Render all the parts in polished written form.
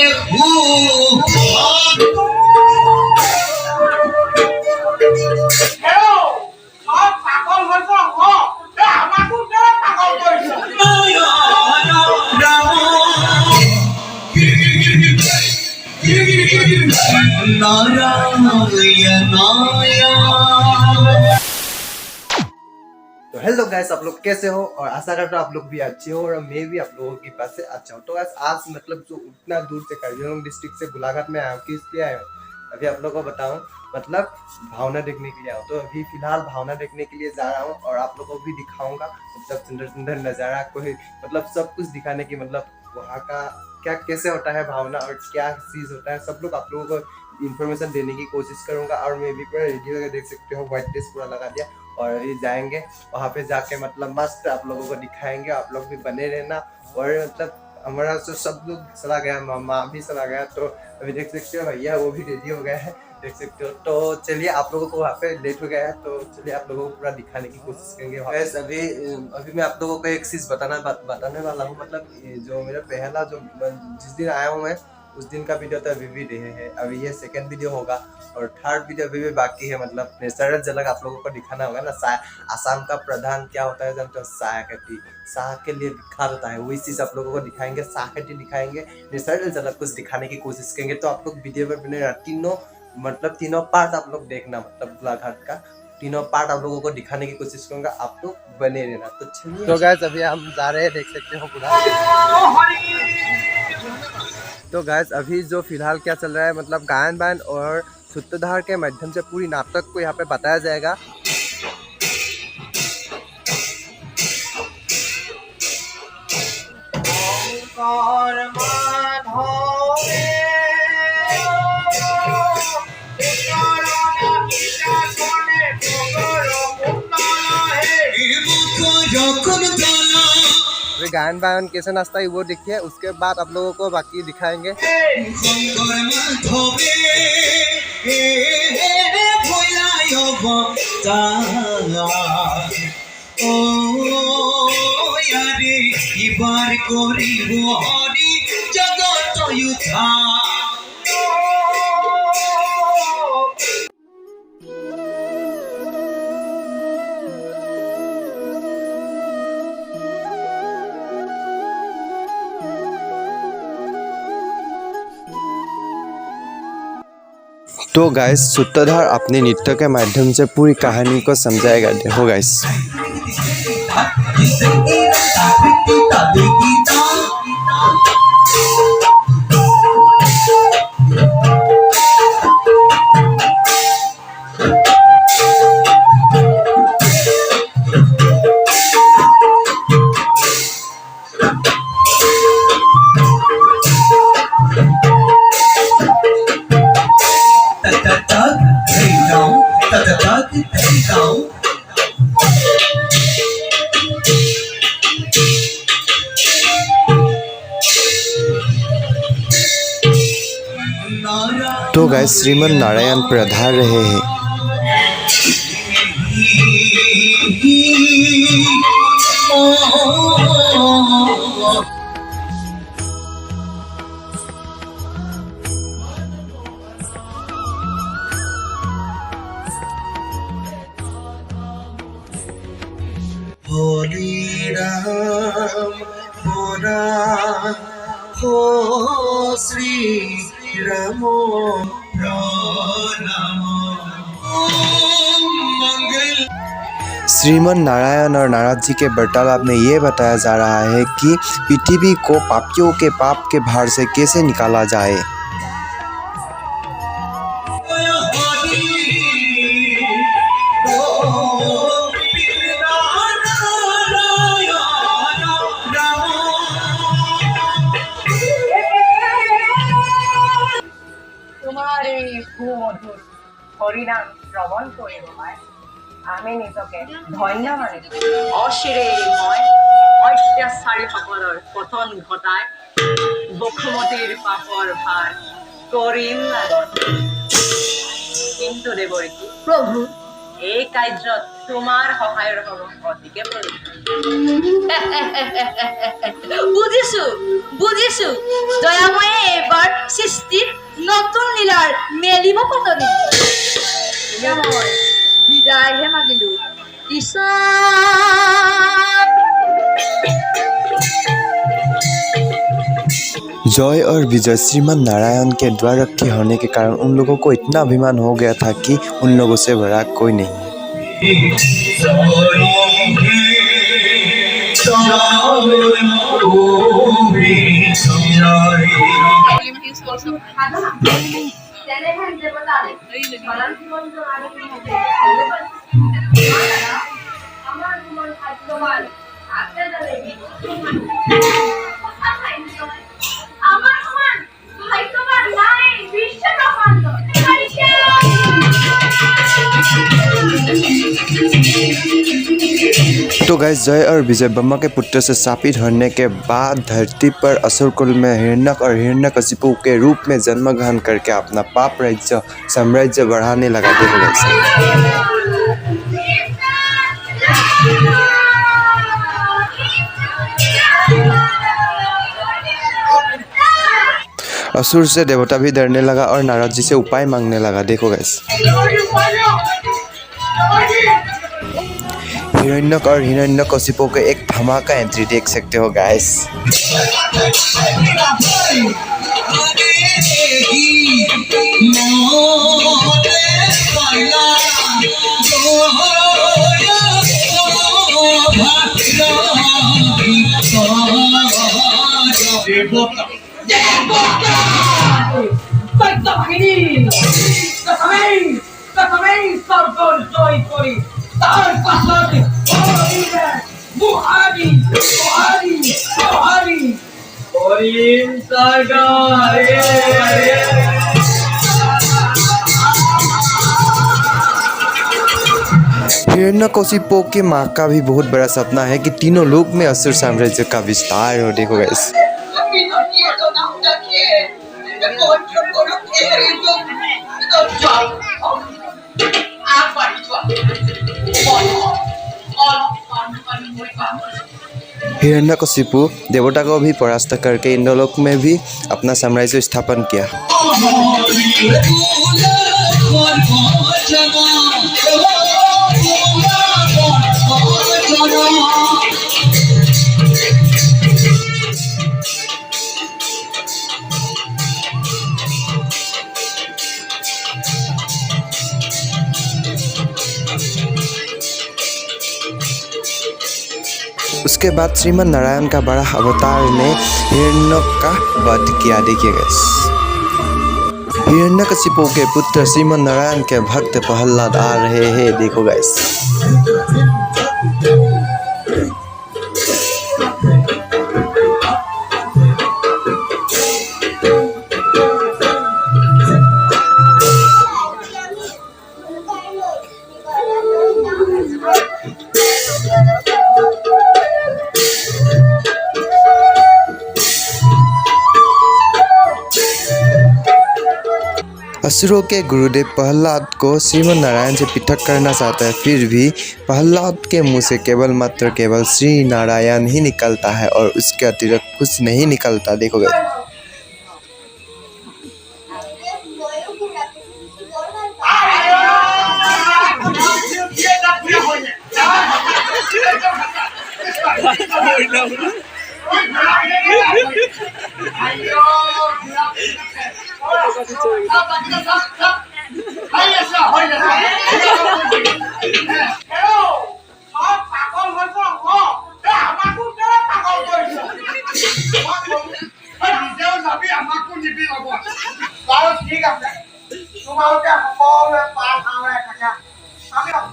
तो hello guys, आप लोग कैसे हो? और आशा करता हूँ आप लोग भी अच्छे हो और मैं भी आप लोगों के पास से अच्छा हूँ। तो गाइस आज मतलब जो उतना दूर से कार्बी डिस्ट्रिक्ट से गोलाघाट में आया हूँ, किस लिए आया हूँ अभी आप लोगों को बताऊँ। मतलब भावना देखने के लिए आया हूँ। तो अभी फिलहाल भावना देखने के लिए जा रहा हूँ और आप लोगों को भी दिखाऊंगा मतलब सुंदर सुंदर नज़ारा को मतलब सब कुछ दिखाने की, मतलब वहाँ का क्या कैसे होता है भावना और क्या चीज़ होता है, सब लोग आप लोगों को इन्फॉर्मेशन देने की कोशिश करूंगा। और मैं भी पूरा रेडी होकर देख सकते हो, व्हाइट ड्रेस पूरा लगा दिया और अभी जाएंगे वहाँ पे जाके मतलब मस्त आप लोगों को दिखाएंगे। आप लोग भी बने रहना। और मतलब हमारा तो सब लोग चला गया, मामा भी चला गया, तो अभी देख सकते हो भैया वो भी रेडी हो गया है, देख सकते हो। तो चलिए आप लोगों को वहाँ पे लेट हो गया है, तो चलिए आप लोगों को पूरा दिखाने की कोशिश करेंगे। वैसे अभी मैं आप लोगों को एक चीज़ बताने वाला हूँ। मतलब जो मेरा पहला जो जिस दिन आया हूँ मैं उस दिन का वीडियो तो अभी भी रहे है, अभी ये सेकंड वीडियो होगा और थर्ड वीडियो अभी भी बाकी है। मतलब नेचुरल झलक आप लोगों को दिखाना होगा ना। आसाम का प्रधान क्या होता है जानते हो? साहखेती, साह के लिए विख्यात होता है, वही चीज़ आप लोगों को दिखाएंगे, साहखेती दिखाएंगे, नेचुरल झलक कुछ दिखाने की कोशिश करेंगे। तो आप लोग वीडियो में बने तीनों पार्ट आप लोग देखना, मतलब गोलाघाट का तीनों पार्ट आप लोगों को दिखाने की कोशिश करूंगा, आप लोग बने रहना। तो चलिए तो गाइस अभी हम जा रहे हैं, देख सकते हो पूरा। तो गाइस अभी जो फिलहाल क्या चल रहा है, मतलब गायन बायन और सूत्रधार के माध्यम से पूरी नाटक को यहाँ पे बताया जाएगा। गायन बायन कैसे नाचता है वो देखिए, उसके बाद आप लोगों को बाकी दिखाएंगे। तो गाइस सूत्रधार अपने नृत्य के माध्यम से पूरी कहानी को समझाएगा, देखो गाइस। तो गाइस श्रीमन नारायण पधार रहे हैं। होली राम हो श्री राम श्रीमन नारायण और नारद जी के वार्तालाप में ये बताया जा रहा है कि पृथ्वी को पापियों के पाप के भार से कैसे निकाला जाए। হরিনাম শ্রবণ করিব আমি নিজকে ধন্য মানিছো। অশিৰে মই অত্যাচাৰীসকলৰ পতন ঘটাই বসুমতীৰ পাপৰ ভাৰ কৰিম লাগন। কিন্তু দেৱৰীকি প্ৰভু, এই কাৰ্যত তোমাৰ সহায়ৰ হ'ব অতিকে প্ৰয়োজন। বুজিছো দয়াময়ে এইবাৰ মেলিব কতদিন এতিয়া মই বিদায়হে মাগিলো ঈশান जय और विजय श्रीमान नारायण के द्वाररक्षी होने के कारण उन लोगों को इतना अभिमान हो गया था कि उन लोगों से बड़ा कोई नहीं है। तो गाइस जय और विजय ब्रह्मा के पुत्र से शापित होने के बाद धरती पर असुरकुल में हिरण्यक और हिरण्यकशिपु के रूप में जन्म ग्रहण करके अपना पाप राज्य साम्राज्य बढ़ाने लगा। देखो गाइस असुर से देवता भी डरने लगा और नारद जी से उपाय मांगने लगा। देखो गाइस हिरण्यक और हिरण्यकशिपु के एक धमाका एंट्री देख सकते हो गाइस। हिरण्यकशिपु की माँ का भी बहुत बड़ा सपना है कि तीनों लोक में असुर साम्राज्य का विस्तार हो। देखो गाइस हिरण्यकशिपु देवता को भी परास्त करके इंद्रलोक में भी अपना साम्राज्य स्थापन किया। उसके बाद श्रीमन नारायण का बड़ा अवतार ने हिरण्यक का वध किया। देखिए गाइस हिरण्यकशिपु के पुत्र श्रीमन नारायण के भक्त प्रहलाद आ रहे हैं। देखो गाइस असुरों के गुरुदेव प्रहलाद को श्रीमन नारायण से पृथक करना चाहता है, फिर भी प्रहलाद के मुंह से केवल श्री नारायण ही निकलता है और उसके अतिरिक्त कुछ नहीं निकलता। देखो गाइस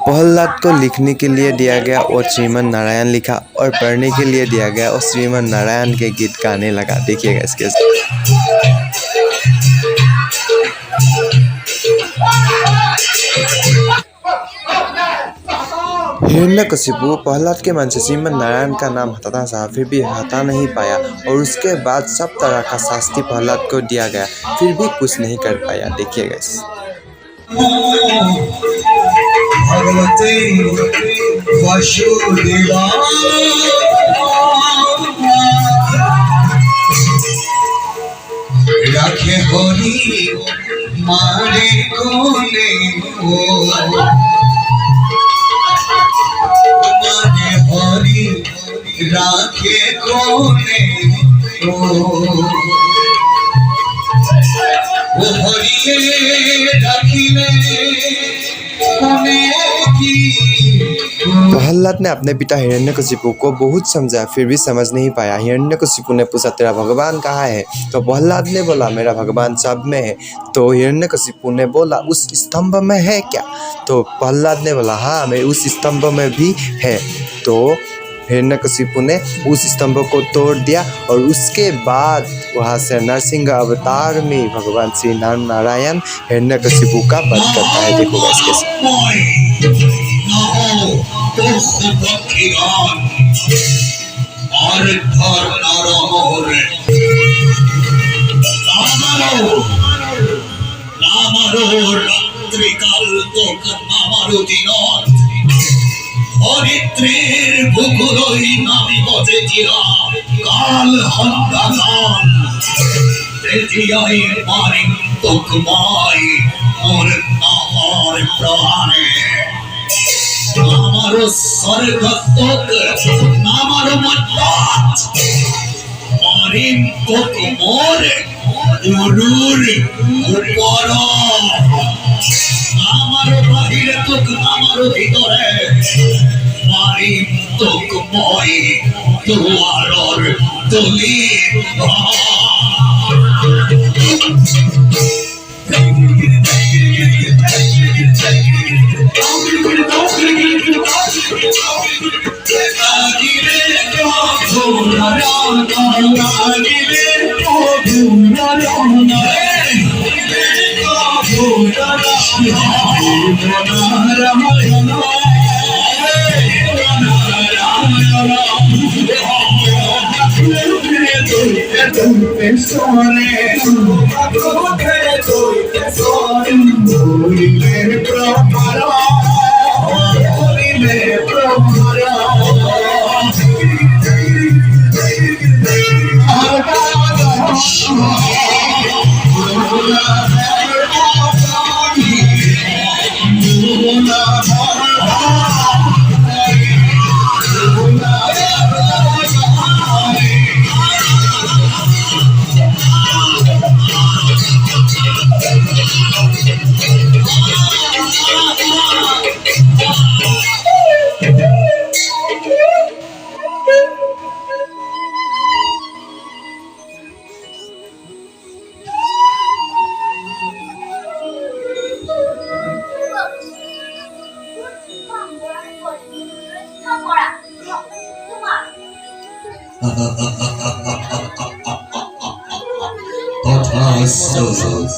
प्रहलाद को लिखने के लिए दिया गया और श्रीमन नारायण लिखा और पढ़ने के लिए दिया गया और श्रीमन नारायण के गीत गाने लगा। देखिएगा इसके हिरण्यकशिपु प्रहलाद के मन से श्रीमन नारायण का नाम हटाना चाहा, फिर भी हटा नहीं पाया और उसके बाद सब तरह का शास्ति प्रहलाद को दिया गया, फिर भी कुछ नहीं कर पाया। देखिएगा इस भगवते वासुदेवा राखे हरि मारे कोने हो मारे हरी राखे कोने हो वो हरिये राखिले कोने की प्रहलाद ने अपने पिता हिरण्यकशिपु को बहुत समझाया, फिर भी समझ नहीं पाया। हिरण्यकशिपु ने पूछा, तेरा भगवान कहाँ है? तो प्रहलाद ने बोला, मेरा भगवान सब में है। तो हिरण्यकशिपु ने बोला, उस स्तंभ में है क्या? तो प्रहलाद ने बोला, हाँ, मैं उस स्तंभ में भी है। तो हिरण्यकशिपु ने उस स्तंभ को तोड़ दिया और उसके बाद वहाँ से नरसिंह अवतार में भगवान श्री नारायण हिरण्यकशिपु का वध करता है। देखो गाइस कैसे। হরিত্রের বুকুরই নামি বজে জিয়া কাল হন্দাগান তেজিয়াই মারি তোকমাই মোর নামার প্রাণে নামার স্বর্গতক নামার মজ্জাত মারিম তোক মোর উরুর উপর আমার বাহিরে তোক আমার ভিতরে মারিম তোক মই দুয়ারর তুলি तथास्तु।